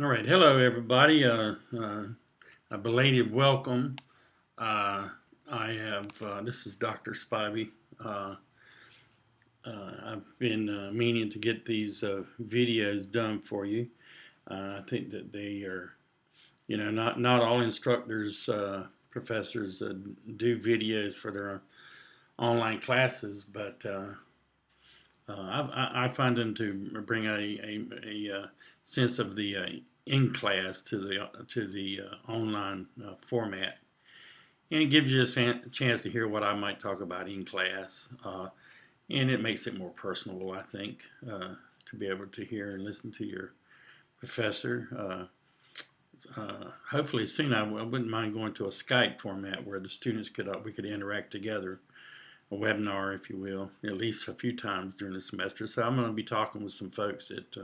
All right, hello everybody. A belated welcome. I have this is Dr. Spivey. Uh, I've been meaning to get these videos done for you. I think that they are, not all instructors, professors do videos for their online classes, but I find them to bring a sense of the in class to the online format, and it gives you a chance to hear what I might talk about in class, and it makes it more personable, I think, to be able to hear and listen to your professor. Hopefully soon, I wouldn't mind going to a Skype format where the students we could interact together, a webinar, if you will, at least a few times during the semester. So I'm going to be talking with some folks at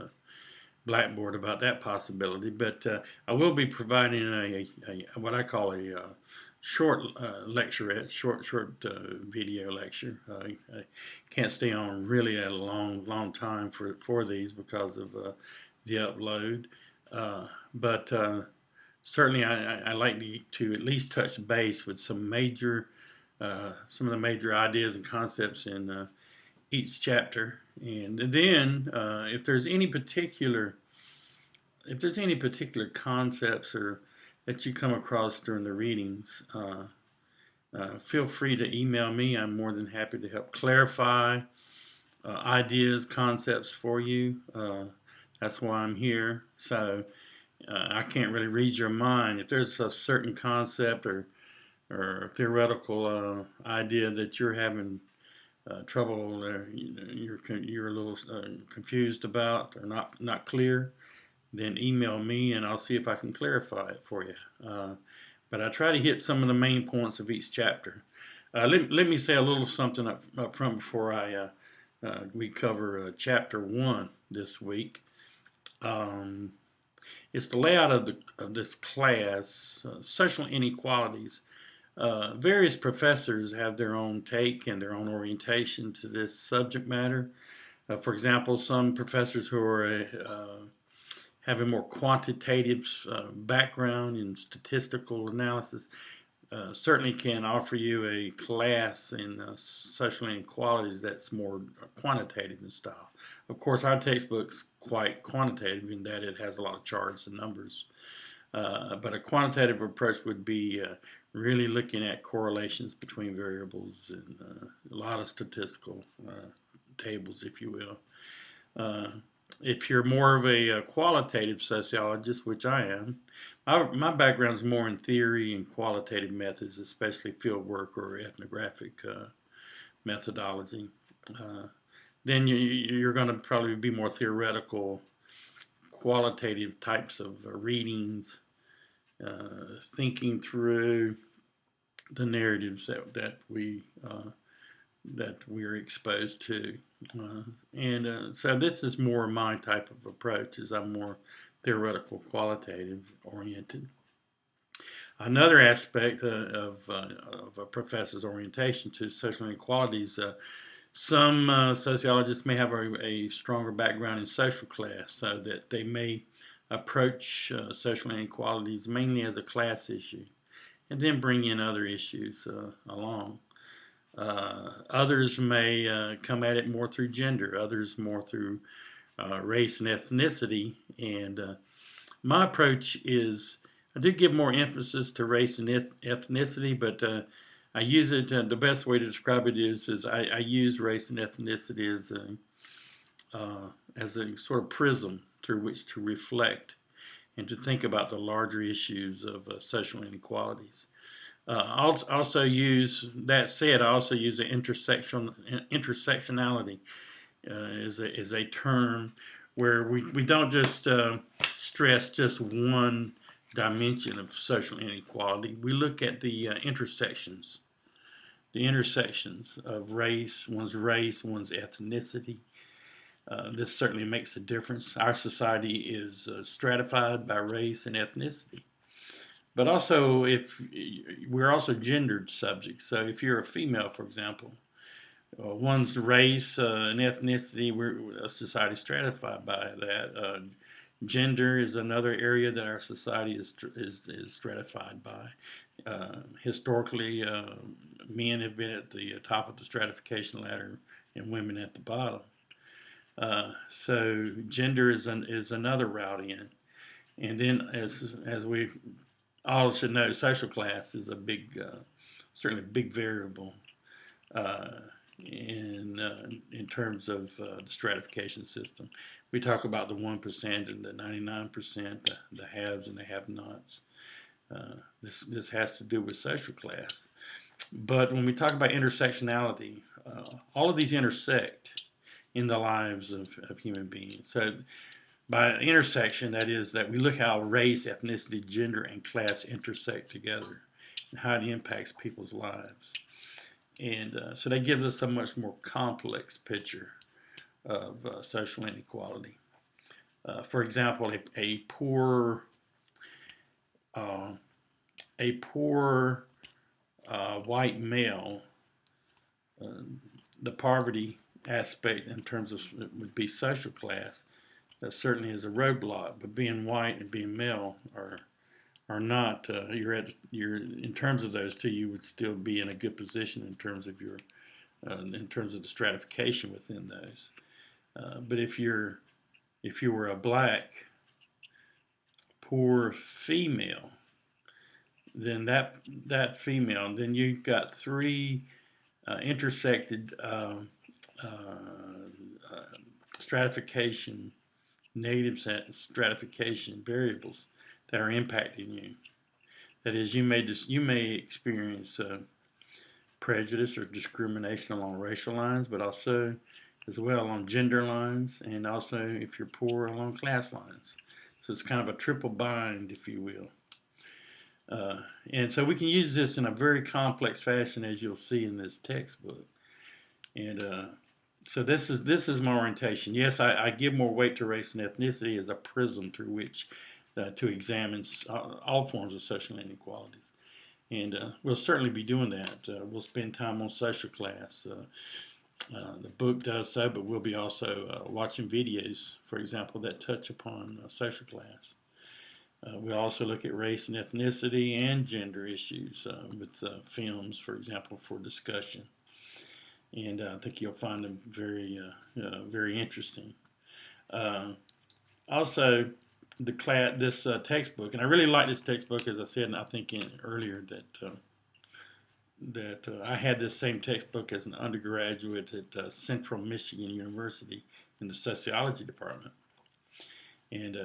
Blackboard about that possibility. But I will be providing a what I call a short lecturette, short video lecture. I can't stay on really at a long time for these because of the upload. But certainly I like to at least touch base with some of the major ideas and concepts in each chapter, and then if there's any particular concepts or that you come across during the readings, feel free to email me. I'm more than happy to help clarify ideas, concepts for you. That's why I'm here. So I can't really read your mind. If there's a certain concept or theoretical idea that you're having trouble, you're a little confused about or not clear, then email me and I'll see if I can clarify it for you. But I try to hit some of the main points of each chapter. Let me say a little something up front before we cover chapter 1 this week. It's the layout of this class, social inequalities. Various professors have their own take and their own orientation to this subject matter. For example, some professors who are have a more quantitative background in statistical analysis certainly can offer you a class in social inequalities that's more quantitative in style. Of course, our textbook's quite quantitative in that it has a lot of charts and numbers. But a quantitative approach would be really looking at correlations between variables and a lot of statistical tables, if you will. If you're more of a qualitative sociologist, which I am, my background is more in theory and qualitative methods, especially field work or ethnographic methodology. Then you're going to probably be more theoretical, qualitative types of readings, thinking through the narratives that we're exposed to, and so this is more my type of approach. Is I'm more theoretical, qualitative oriented. Another aspect of a professor's orientation to social inequalities. Some sociologists may have a stronger background in social class, so that they may approach social inequalities mainly as a class issue, and then bring in other issues along. Others may come at it more through gender, others more through race and ethnicity. And my approach is I do give more emphasis to race and ethnicity, but I use it. The best way to describe it is I use race and ethnicity as a sort of prism through which to reflect and to think about the larger issues of social inequalities. Also use that said, I also use the intersectionality is a term where we don't just stress just one dimension of social inequality. We look at the intersections of race, one's ethnicity. This certainly makes a difference. Our society is stratified by race and ethnicity. But also, if we're also gendered subjects. So if you're a female, for example, one's race and ethnicity, we're a society stratified by that. Gender is another area that our society is stratified by. Historically, men have been at the top of the stratification ladder and women at the bottom. So gender is another route in. And then, as we all should know, social class is a big, certainly a big variable uh, in terms of the stratification system. We talk about the 1% and the 99%, the haves and the have-nots. This has to do with social class. But when we talk about intersectionality, all of these intersect in the lives of human beings. So by intersection, that is that we look how race, ethnicity, gender, and class intersect together and how it impacts people's lives. And so that gives us a much more complex picture of social inequality. For example, uh, a poor white male, uh, the poverty aspect in terms of would be social class. That certainly is a roadblock. But being white and being male are not. You're in terms of those two, you would still be in a good position in terms of your in terms of the stratification within those. But if you were a black poor female, then then you've got three intersected stratification, negative stratification variables that are impacting you. That is, you may experience prejudice or discrimination along racial lines, but also as well on gender lines, and also if you're poor along class lines. So it's kind of a triple bind, if you will. And so we can use this in a very complex fashion, as you'll see in this textbook. And so this is my orientation. Yes, I give more weight to race and ethnicity as a prism through which to examine all forms of social inequalities. And we'll certainly be doing that. We'll spend time on social class. The book does so, but we'll be also watching videos, for example, that touch upon social class. We'll also look at race and ethnicity and gender issues with films, for example, for discussion. And I think you'll find them very interesting. Also, this textbook, and I really like this textbook, as I said, and I think earlier that I had this same textbook as an undergraduate at Central Michigan University in the sociology department. And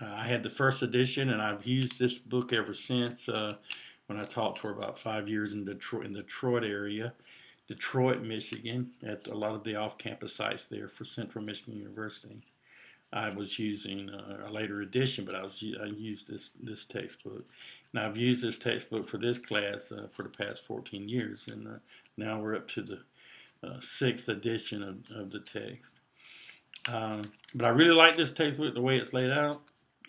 I had the first edition, and I've used this book ever since when I taught for about 5 years in the Detroit area, Detroit, Michigan, at a lot of the off-campus sites there for Central Michigan University. I was using a later edition, but I used this textbook, and I've used this textbook for this class for the past 14 years, and now we're up to the 6th edition of the text. But I really like this textbook, the way it's laid out,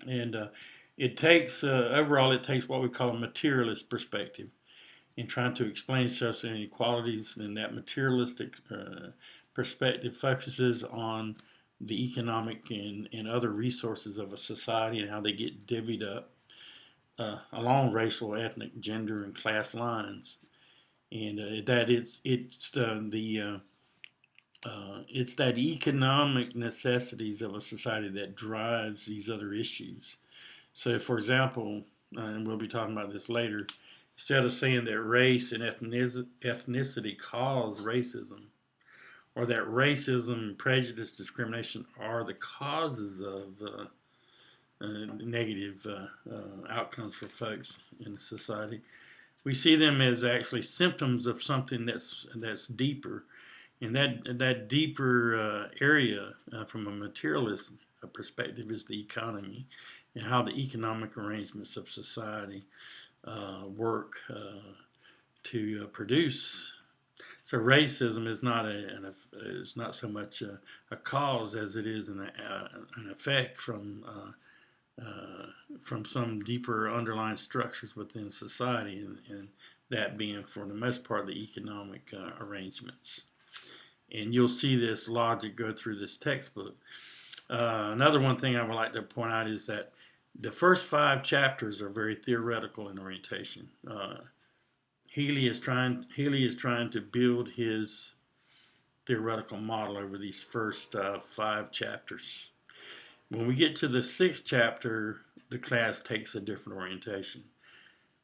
and it takes overall it takes what we call a materialist perspective in trying to explain social inequalities, and that materialistic perspective focuses on the economic and other resources of a society and how they get divvied up along racial, ethnic, gender, and class lines, and that it's that economic necessities of a society that drives these other issues. So, for example, and we'll be talking about this later, instead of saying that race and ethnicity cause racism, or that racism, prejudice, discrimination are the causes of negative outcomes for folks in society, we see them as actually symptoms of something that's deeper. And that deeper area from a materialist perspective is the economy and how the economic arrangements of society work to produce. So racism is not so much a cause as it is an effect from some deeper underlying structures within society, and that being for the most part the economic arrangements. And you'll see this logic go through this textbook. Another one thing I would like to point out is that the first 5 chapters are very theoretical in orientation. Healey is trying to build his theoretical model over these first 5 chapters. When we get to the 6th chapter, the class takes a different orientation.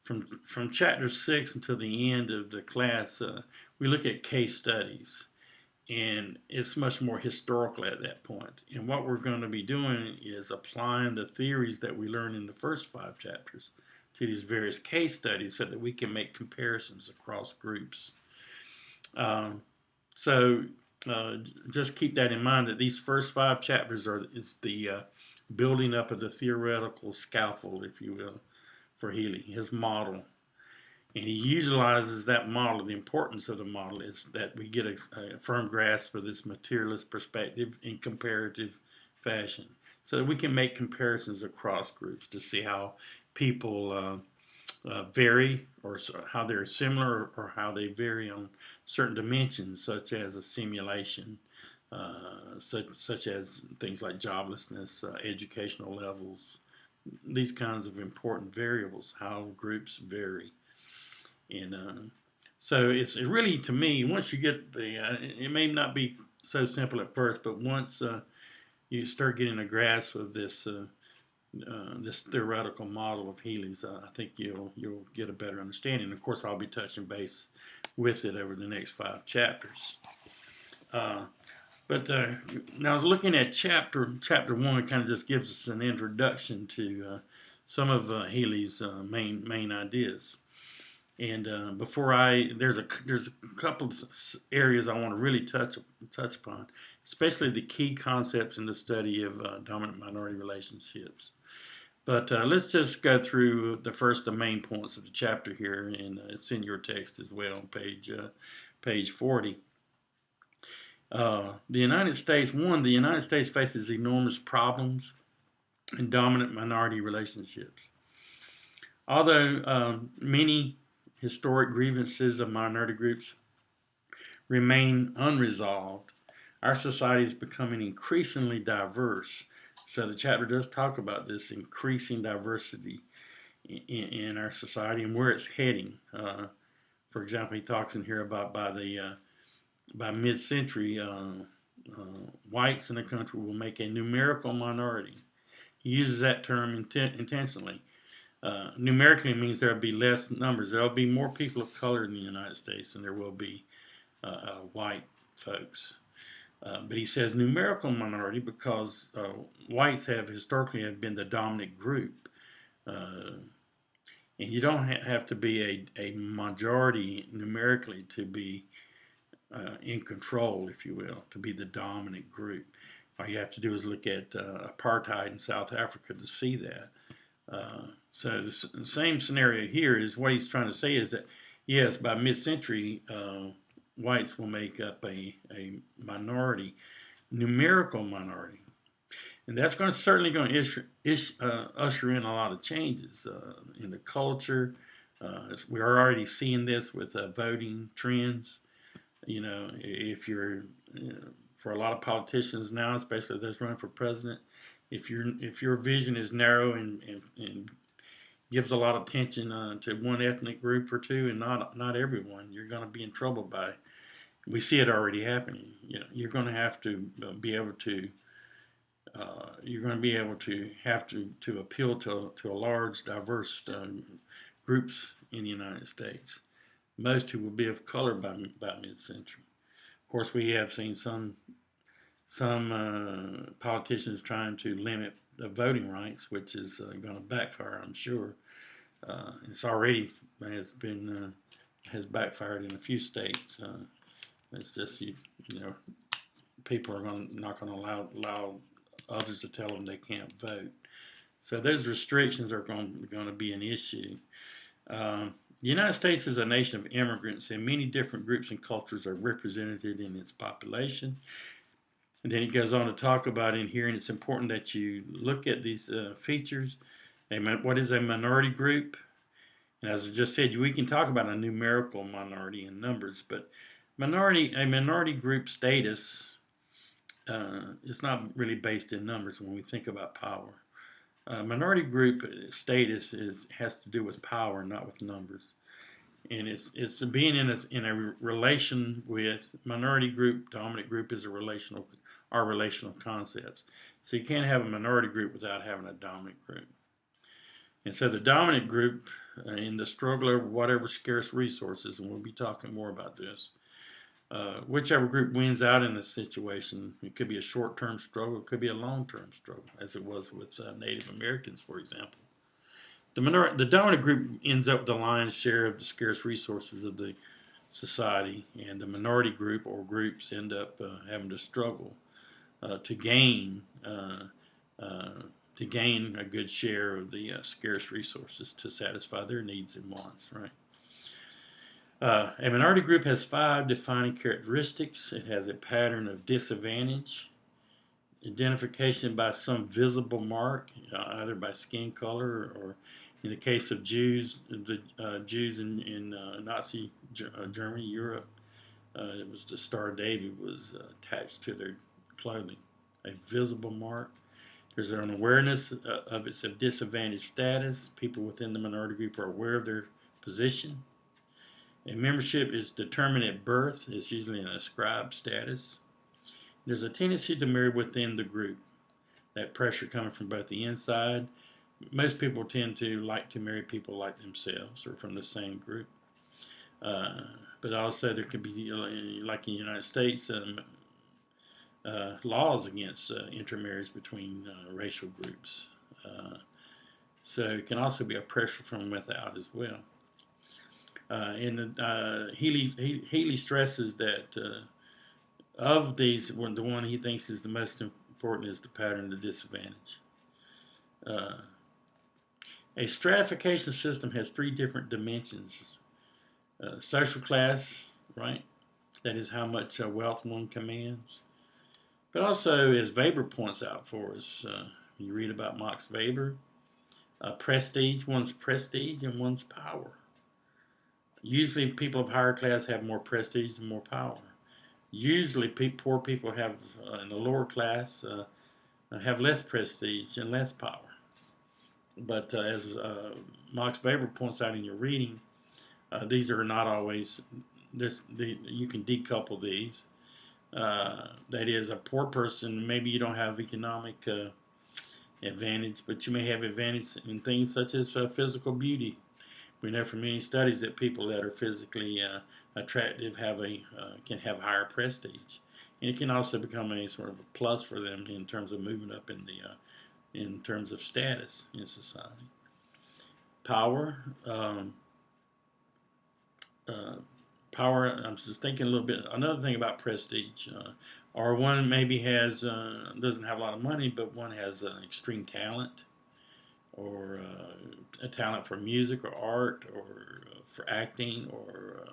From chapter 6 until the end of the class, we look at case studies, and it's much more historical at that point. And what we're going to be doing is applying the theories that we learned in the first 5 chapters to these various case studies so that we can make comparisons across groups. So just keep that in mind, that these first 5 chapters is the building up of the theoretical scaffold, if you will, for Healey, his model. And he utilizes that model. The importance of the model is that we get a firm grasp of this materialist perspective in comparative fashion, so that we can make comparisons across groups to see how people vary, or how they're similar, or how they vary on certain dimensions, such as a simulation, such as things like joblessness, educational levels, these kinds of important variables, how groups vary. And so it's really, to me, once you get it may not be so simple at first, but once you start getting a grasp of this this theoretical model of Healey's, I think you'll get a better understanding. Of course, I'll be touching base with it over the next 5 chapters. But now, I was looking at chapter 1. It kind of just gives us an introduction to some of Healey's main ideas. And there's a couple of areas I want to really touch upon, especially the key concepts in the study of dominant minority relationships. But let's just go through the main points of the chapter here, and it's in your text as well, page 40. The United States faces enormous problems in dominant minority relationships. Although many historic grievances of minority groups remain unresolved, our society is becoming increasingly diverse. So the chapter does talk about this increasing diversity in our society and where it's heading. For example, he talks in here about by mid-century, whites in the country will make a numerical minority. He uses that term intentionally. Numerically, it means there will be less numbers. There will be more people of color in the United States than there will be white folks. But he says numerical minority because whites have historically been the dominant group. And you don't have to be a majority numerically to be in control, if you will, to be the dominant group. All you have to do is look at apartheid in South Africa to see that. So the same scenario here is what he's trying to say is that, yes, by mid-century, whites will make up a minority, numerical minority. And that's certainly going to usher in a lot of changes in the culture. We're already seeing this with voting trends. You know, if you're, for a lot of politicians now, especially those running for president, if your vision is narrow and gives a lot of attention to one ethnic group or two and not everyone, you're going to be in trouble by. We see it already happening. You know, you're going to have to be able to. You're going to be able to have to appeal to a large, diverse groups in the United States. Most who will be of color by mid-century. Of course, we have seen some politicians trying to limit the voting rights, which is going to backfire, I'm sure. It's already has backfired in a few states. It's just you know, people are not going to allow others to tell them they can't vote. So those restrictions are going to be an issue. The United States is a nation of immigrants, and many different groups and cultures are represented in its population. And then he goes on to talk about in here, and it's important that you look at these features. What is a minority group? And as I just said, we can talk about a numerical minority in numbers, but a minority group status it's not really based in numbers when we think about power. Minority group status has to do with power, not with numbers. And it's being in a relation with minority group. Dominant group is are relational concepts. So you can't have a minority group without having a dominant group. And so the dominant group in the struggle over whatever scarce resources, and we'll be talking more about this, whichever group wins out in this situation, it could be a short-term struggle, it could be a long-term struggle, as it was with Native Americans, for example. The dominant group ends up with the lion's share of the scarce resources of the society, and the minority group or groups end up having to struggle to gain a good share of the scarce resources to satisfy their needs and wants. Right. A minority group has 5 defining characteristics. It has a pattern of disadvantage, identification by some visible mark, either by skin color or, in the case of Jews, the Jews in Nazi Germany, Europe, it was the Star of David was attached to their clothing, a visible mark. There's an awareness of its disadvantaged status. People within the minority group are aware of their position. And membership is determined at birth. It's usually an ascribed status. There's a tendency to marry within the group. That pressure coming from both the inside. Most people tend to like to marry people like themselves or from the same group. But also there could be, like in the United States, laws against intermarriage between racial groups. So it can also be a pressure from without as well. Healey stresses that of these, the one he thinks is the most important is the pattern of disadvantage. A stratification system has 3 different dimensions. Social class, right? That is how much wealth one commands. But also, as Weber points out for us, you read about Max Weber, prestige, one's prestige and one's power. Usually people of higher class have more prestige and more power. Usually poor people have, in the lower class, have less prestige and less power. But as Max Weber points out in your reading, these are not always, you can decouple these. That is, a poor person, maybe you don't have economic advantage, but you may have advantage in things such as physical beauty. We know from many studies that people that are physically attractive can have higher prestige, and it can also become a sort of a plus for them in terms of moving up in terms of status in society. Power. Power, I'm just thinking a little bit, another thing about prestige, or one maybe doesn't have a lot of money, but one has extreme talent, or a talent for music or art, or for acting, or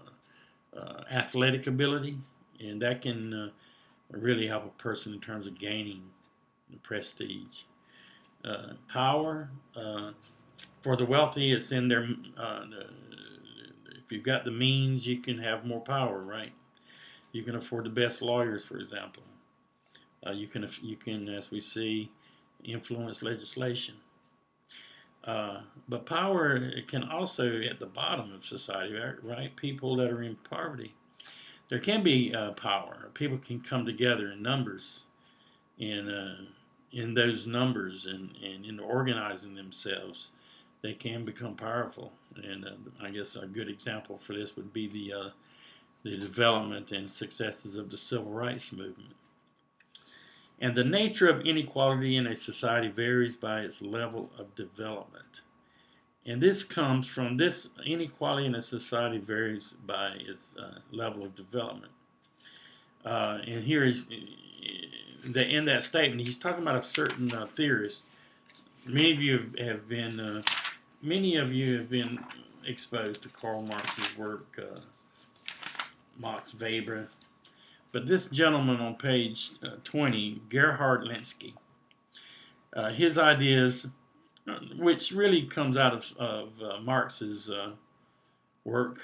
athletic ability, and that can really help a person in terms of gaining prestige. Power, for the wealthy, it's in their if you've got the means, you can have more power, right? You can afford the best lawyers, for example. You can, as we see, influence legislation. But power, it can also, at the bottom of society, right? People that are in poverty. There can be power. People can come together in numbers, and in those numbers, and in organizing themselves, they can become powerful. And I guess a good example for this would be the development and successes of the civil rights movement. And the nature of inequality in a society varies by its level of development. And this comes from this inequality in a society varies by its level of development. And here is in that statement, he's talking about a certain theorist. Many of you have been exposed to Karl Marx's work, Max Weber. But this gentleman on page 20, Gerhard Linsky, his ideas, which really comes out of Marx's work,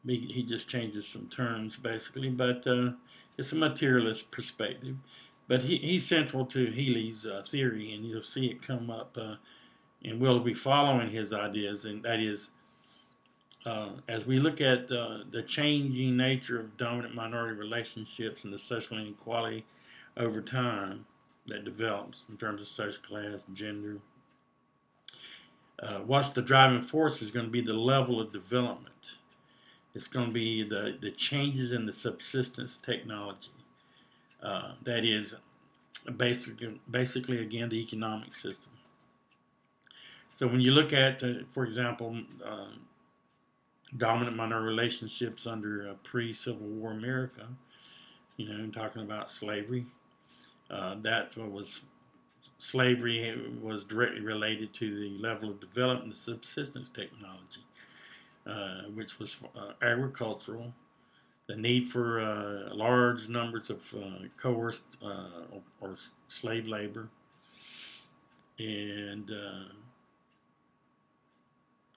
he just changes some terms basically, but It's a materialist perspective, but he's central to Healey's theory, and you'll see it come up, and we'll be following his ideas, and that is, as we look at the changing nature of dominant-minority relationships and the social inequality over time that develops in terms of social class, gender, what's the driving force is going to be the level of development. It's going to be the changes in the subsistence technology. That is basically again, the economic system. So when you look at, for example, dominant minority relationships under pre-Civil War America, talking about slavery, slavery was directly related to the level of development of subsistence technology, which was agricultural, the need for large numbers of coerced or slave labor, and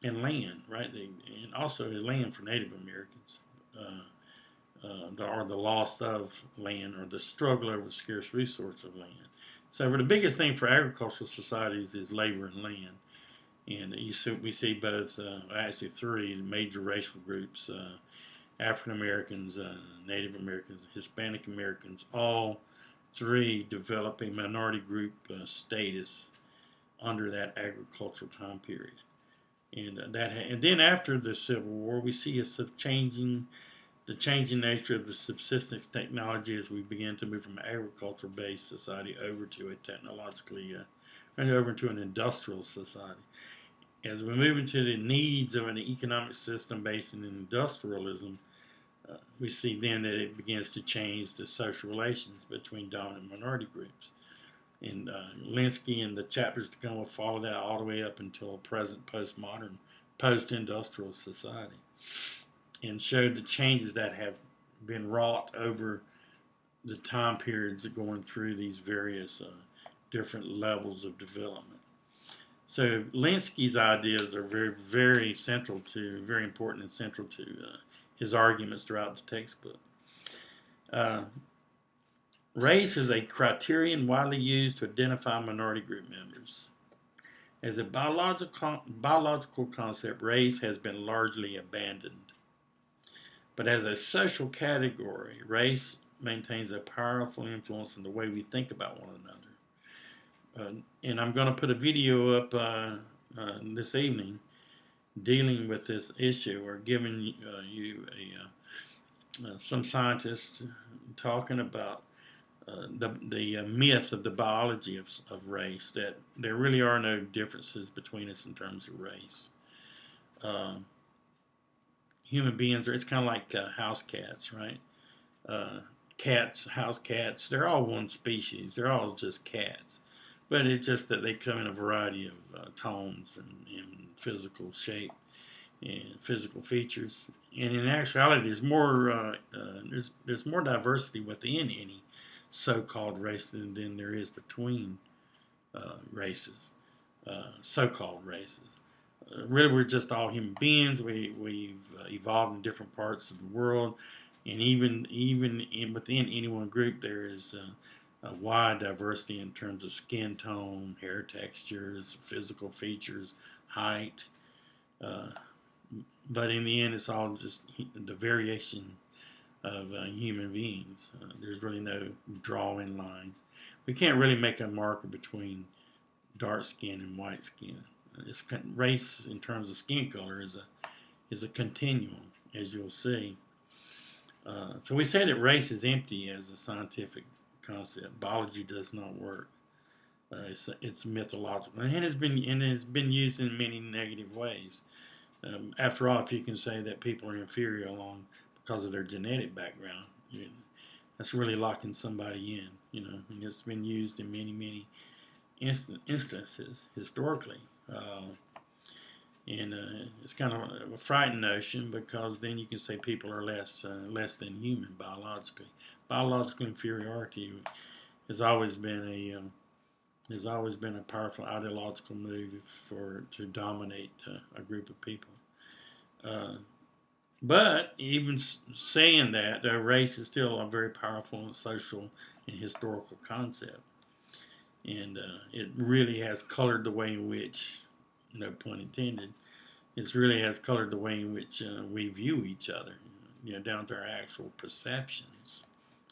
land, right? And also land for Native Americans, or the loss of land, or the struggle over the scarce resource of land. So, the biggest thing for agricultural societies is labor and land. And we see both, actually three major racial groups, African Americans, Native Americans, Hispanic Americans, all three develop a minority group status under that agricultural time period. And then after the Civil War, we see the changing nature of the subsistence technology as we begin to move from an agricultural-based society over to an industrial society. As we move into the needs of an economic system based in industrialism, we see then that it begins to change the social relations between dominant and minority groups. And Linsky and the chapters to come will follow that all the way up until present postmodern, post-industrial society, and showed the changes that have been wrought over the time periods of going through these various different levels of development. So Linsky's ideas are very, very very important and central to his arguments throughout the textbook. Race is a criterion widely used to identify minority group members. As a biological concept, race has been largely abandoned. But as a social category, race maintains a powerful influence in the way we think about one another. And I'm going to put a video up this evening dealing with this issue, or giving you some scientists talking about the myth of the biology of race, that there really are no differences between us in terms of race. Human beings it's kind of like house cats, right? House cats, they're all one species. They're all just cats. But it's just that they come in a variety of tones and physical shape and physical features. And in actuality, there's more diversity within any so-called race than there is between races, so-called races. Really, we're just all human beings. We've evolved in different parts of the world, and even within any one group, there is a wide diversity in terms of skin tone, hair textures, physical features, height. But in the end, it's all just the variation of human beings. There's really no drawing line. We can't really make a marker between dark skin and white skin. Race in terms of skin color is a continuum, as you'll see. So we say that race is empty as a scientific concept. Biology does not work. It's mythological, and it's been used in many negative ways. After all, if you can say that people are inferior because of their genetic background, that's really locking somebody in. And it's been used in many instances historically. And it's kind of a frightening notion, because then you can say people are less than human biologically. Biological inferiority has always been a powerful ideological move to dominate a group of people. But even saying that, race is still a very powerful social and historical concept. And it really has colored the way in which, no pun intended, it really has colored the way in which we view each other, down to our actual perceptions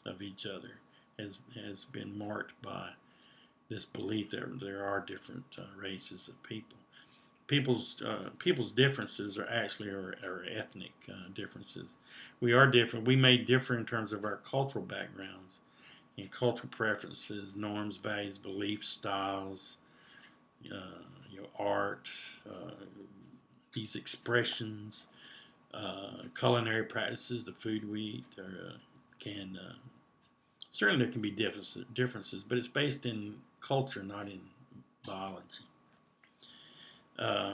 of each other has been marked by this belief that there are different races of people. People's differences are actually our ethnic differences. We are different. We may differ in terms of our cultural backgrounds and cultural preferences, norms, values, beliefs, styles, art, these expressions, culinary practices, the food we eat, can certainly there can be differences, but it's based in culture, not in biology.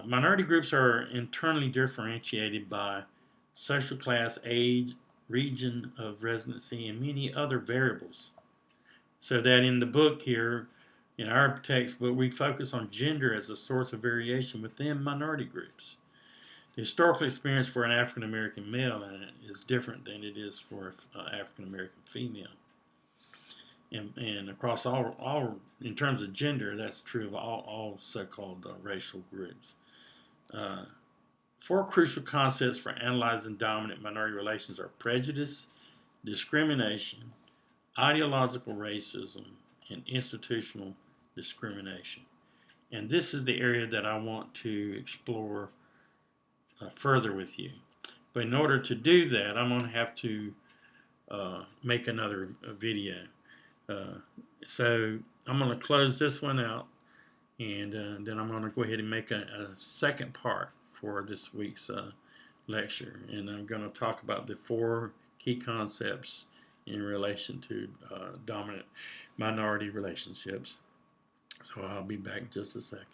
Minority groups are internally differentiated by social class, age, region of residency, and many other variables. So that in the book here, in our textbook, we focus on gender as a source of variation within minority groups. The historical experience for an African American male is different than it is for an African American female. And across all, in terms of gender, that's true of all so-called racial groups. Four crucial concepts for analyzing dominant minority relations are prejudice, discrimination, ideological racism, and institutional discrimination. And this is the area that I want to explore further with you. But in order to do that, I'm going to have to make another video. So I'm going to close this one out, and then I'm going to go ahead and make a second part for this week's lecture. And I'm going to talk about the four key concepts in relation to dominant minority relationships. So I'll be back in just a second.